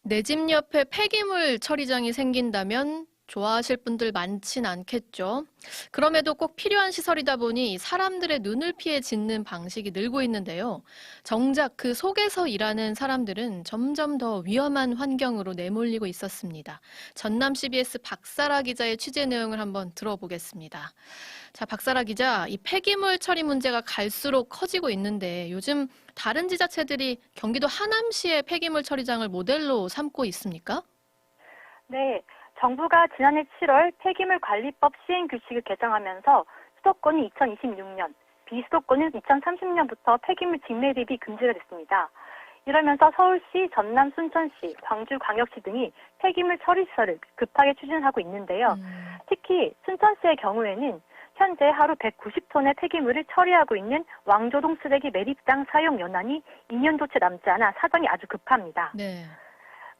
내 집 옆에 폐기물 처리장이 생긴다면 좋아하실 분들 많진 않겠죠. 그럼에도 꼭 필요한 시설이다 보니 사람들의 눈을 피해 짓는 방식이 늘고 있는데요. 정작 그 속에서 일하는 사람들은 점점 더 위험한 환경으로 내몰리고 있었습니다. 전남 CBS 박사라 기자의 취재 내용을 한번 들어보겠습니다. 자, 박사라 기자, 이 폐기물 처리 문제가 갈수록 커지고 있는데 요즘 다른 지자체들이 경기도 하남시의 폐기물 처리장을 모델로 삼고 있습니까? 네, 정부가 지난해 7월 폐기물 관리법 시행 규칙을 개정하면서 수도권이 2026년, 비수도권은 2030년부터 폐기물 직매립이 금지가 됐습니다. 이러면서 서울시, 전남, 순천시, 광주광역시 등이 폐기물 처리 시설을 급하게 추진하고 있는데요. 특히 순천시의 경우에는 현재 하루 190톤의 폐기물을 처리하고 있는 왕조동 쓰레기 매립장 사용 연한이 2년도째 남지 않아 사정이 아주 급합니다. 네.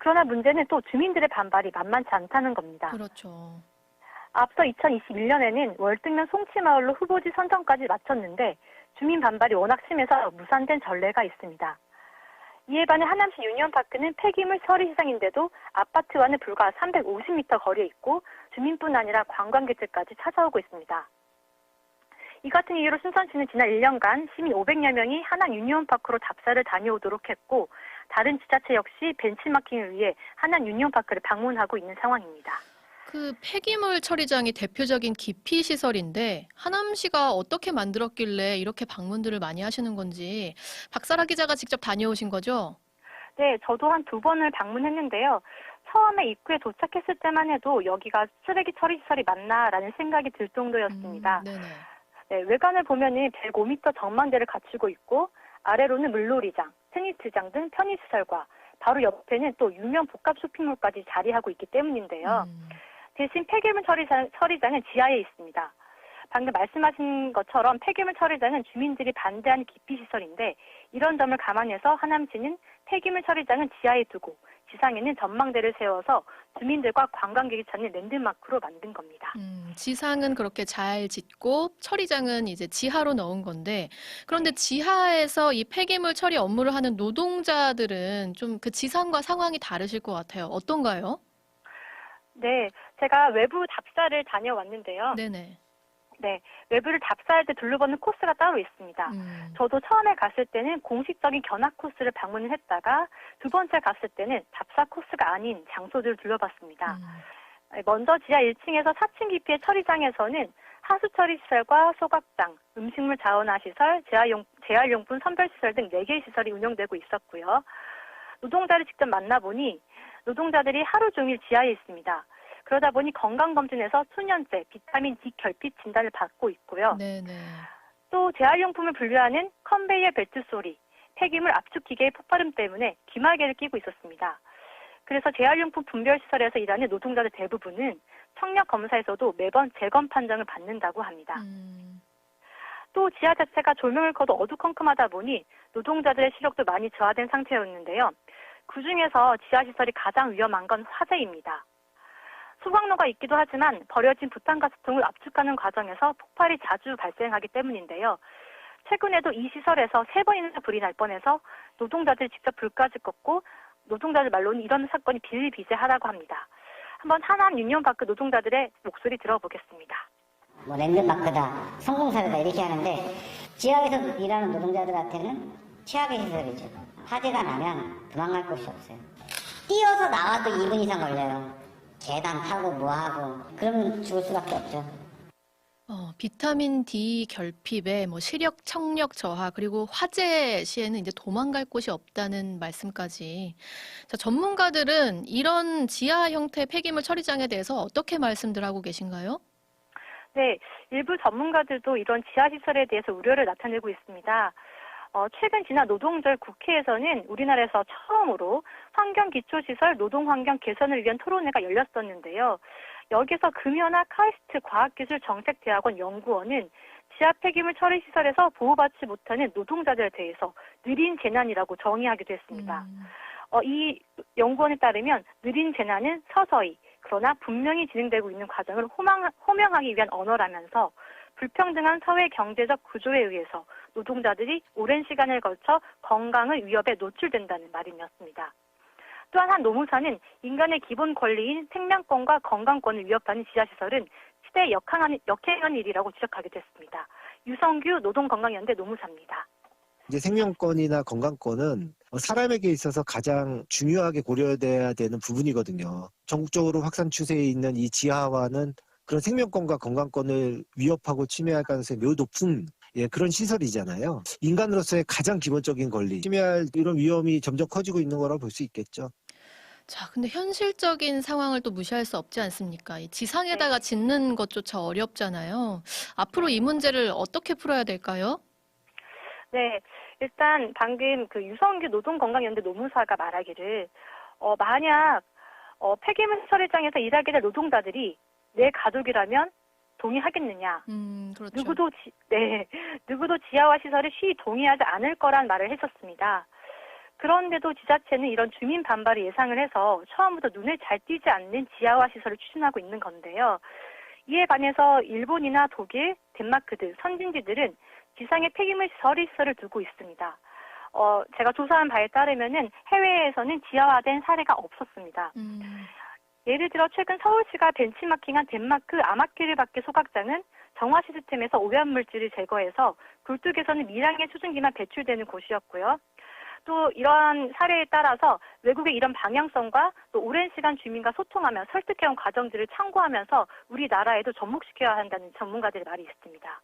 그러나 문제는 또 주민들의 반발이 만만치 않다는 겁니다. 그렇죠. 앞서 2021년에는 월등면 송치마을로 후보지 선정까지 마쳤는데 주민 반발이 워낙 심해서 무산된 전례가 있습니다. 이에 반해 하남시 유니온파크는 폐기물 처리 시장인데도 아파트와는 불과 350m 거리에 있고 주민뿐 아니라 관광객들까지 찾아오고 있습니다. 이 같은 이유로 순천시는 지난 1년간 시민 500여 명이 하남 유니온파크로 답사를 다녀오도록 했고 다른 지자체 역시 벤치마킹을 위해 하남 유니온파크를 방문하고 있는 상황입니다. 그 폐기물 처리장이 대표적인 기피 시설인데 하남시가 어떻게 만들었길래 이렇게 방문들을 많이 하시는 건지 박사라 기자가 직접 다녀오신 거죠? 네, 저도 한 2번을 방문했는데요. 처음에 입구에 도착했을 때만 해도 여기가 쓰레기 처리 시설이 맞나라는 생각이 들 정도였습니다. 네네. 네, 외관을 보면은 105m 전망대를 갖추고 있고 아래로는 물놀이장, 테니스장 등 편의시설과 바로 옆에는 또 유명 복합 쇼핑몰까지 자리하고 있기 때문인데요. 대신 폐기물 처리장은 지하에 있습니다. 방금 말씀하신 것처럼 폐기물 처리장은 주민들이 반대하는 기피시설인데 이런 점을 감안해서 하남시는 폐기물 처리장은 지하에 두고 지상에는 전망대를 세워서 주민들과 관광객이 찾는 랜드마크로 만든 겁니다. 지상은 그렇게 잘 짓고 처리장은 이제 지하로 넣은 건데 그런데 지하에서 이 폐기물 처리 업무를 하는 노동자들은 좀 그 지상과 상황이 다르실 것 같아요. 어떤가요? 네, 제가 외부 답사를 다녀왔는데요. 네네. 네, 외부를 답사할 때 둘러보는 코스가 따로 있습니다. 저도 처음에 갔을 때는 공식적인 견학 코스를 방문을 했다가 두 번째 갔을 때는 답사 코스가 아닌 장소들을 둘러봤습니다. 먼저 지하 1층에서 4층 깊이의 처리장에서는 하수 처리 시설과 소각장, 음식물 자원화 시설, 재활용품 선별 시설 등 4개의 시설이 운영되고 있었고요. 노동자를 직접 만나보니 노동자들이 하루 종일 지하에 있습니다. 그러다 보니 건강검진에서 수면제, 비타민 D 결핍 진단을 받고 있고요. 네네. 또 재활용품을 분류하는 컨베이어 벨트 소리, 폐기물 압축 기계의 폭발음 때문에 귀마개를 끼고 있었습니다. 그래서 재활용품 분별시설에서 일하는 노동자들 대부분은 청력 검사에서도 매번 재검 판정을 받는다고 합니다. 또 지하 자체가 조명을 꺼도 어두컴컴하다 보니 노동자들의 시력도 많이 저하된 상태였는데요. 그중에서 지하시설이 가장 위험한 건 화재입니다. 소방로가 있기도 하지만 버려진 부탄가스통을 압축하는 과정에서 폭발이 자주 발생하기 때문인데요. 최근에도 이 시설에서 3번이나 불이 날 뻔해서 노동자들이 직접 불까지 껐고 노동자들 말로는 이런 사건이 비일비재하다고 합니다. 한번 하남 유니온파크 노동자들의 목소리 들어보겠습니다. 뭐 랜드마크다, 성공사례다 이렇게 하는데 지하에서 일하는 노동자들한테는 최악의 시설이죠. 화재가 나면 도망갈 곳이 없어요. 뛰어서 나와도 2분 이상 걸려요. 계단 타고 뭐하고 그러면 죽을 수밖에 없죠. 비타민 D 결핍에 뭐 시력, 청력 저하 그리고 화재 시에는 이제 도망갈 곳이 없다는 말씀까지. 자, 전문가들은 이런 지하 형태 폐기물 처리장에 대해서 어떻게 말씀들 하고 계신가요? 네, 일부 전문가들도 이런 지하시설에 대해서 우려를 나타내고 있습니다. 최근 지난 노동절 국회에서는 우리나라에서 처음으로 환경기초시설 노동환경 개선을 위한 토론회가 열렸었는데요. 여기서 금연아 카이스트 과학기술정책대학원 연구원은 지하 폐기물 처리시설에서 보호받지 못하는 노동자들에 대해서 느린 재난이라고 정의하기도 했습니다. 이 연구원에 따르면 느린 재난은 서서히 그러나 분명히 진행되고 있는 과정을 호명하기 위한 언어라면서 불평등한 사회 경제적 구조에 의해서 노동자들이 오랜 시간을 걸쳐 건강의 위협에 노출된다는 말이었습니다. 또한 한 노무사는 인간의 기본 권리인 생명권과 건강권을 위협하는 지하시설은 시대에 역행한 일이라고 지적하기도 했습니다. 유성규 노동건강연대 노무사입니다. 이제 생명권이나 건강권은 사람에게 있어서 가장 중요하게 고려돼야 되는 부분이거든요. 전국적으로 확산 추세에 있는 이 지하화는 그런 생명권과 건강권을 위협하고 침해할 가능성이 매우 높은 그런 시설이잖아요. 인간으로서의 가장 기본적인 권리, 침해할 이런 위험이 점점 커지고 있는 거라고 볼 수 있겠죠. 자, 근데 현실적인 상황을 또 무시할 수 없지 않습니까? 이 지상에다가 짓는 것조차 어렵잖아요. 앞으로 이 문제를 어떻게 풀어야 될까요? 네, 일단 방금 그 유성규 노동건강연대 노무사가 말하기를 만약 폐기물 시설장에서 일하게 될 노동자들이 내 가족이라면 동의하겠느냐? 그렇죠. 누구도 지하화 시설에 쉬이 동의하지 않을 거란 말을 했었습니다. 그런데도 지자체는 이런 주민 반발을 예상을 해서 처음부터 눈에 잘 띄지 않는 지하화 시설을 추진하고 있는 건데요. 이에 반해서 일본이나 독일, 덴마크 등 선진지들은 지상에 폐기물 시설을 두고 있습니다. 제가 조사한 바에 따르면은 해외에서는 지하화된 사례가 없었습니다. 예를 들어 최근 서울시가 벤치마킹한 덴마크 아마키르바케 소각장은 정화 시스템에서 오염물질을 제거해서 굴뚝에서는 미량의 수증기만 배출되는 곳이었고요. 또 이러한 사례에 따라서 외국의 이런 방향성과 또 오랜 시간 주민과 소통하며 설득해온 과정들을 참고하면서 우리나라에도 접목시켜야 한다는 전문가들의 말이 있습니다.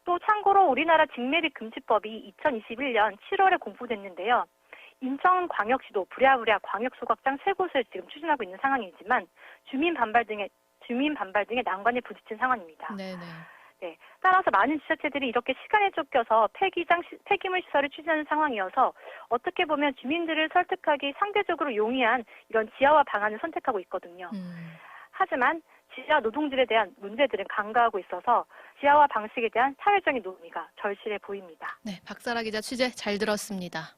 또 참고로 우리나라 직매립 금지법이 2021년 7월에 공포됐는데요. 인천광역시도 부랴부랴 광역소각장 3곳을 지금 추진하고 있는 상황이지만 주민 반발 등의 난관에 부딪힌 상황입니다. 네네. 네, 따라서 많은 지자체들이 이렇게 시간에 쫓겨서 폐기물 시설을 추진하는 상황이어서 어떻게 보면 주민들을 설득하기 상대적으로 용이한 이런 지하화 방안을 선택하고 있거든요. 하지만 지하 노동질에 대한 문제들은 간과하고 있어서 지하화 방식에 대한 사회적인 논의가 절실해 보입니다. 네, 박사라 기자 취재 잘 들었습니다.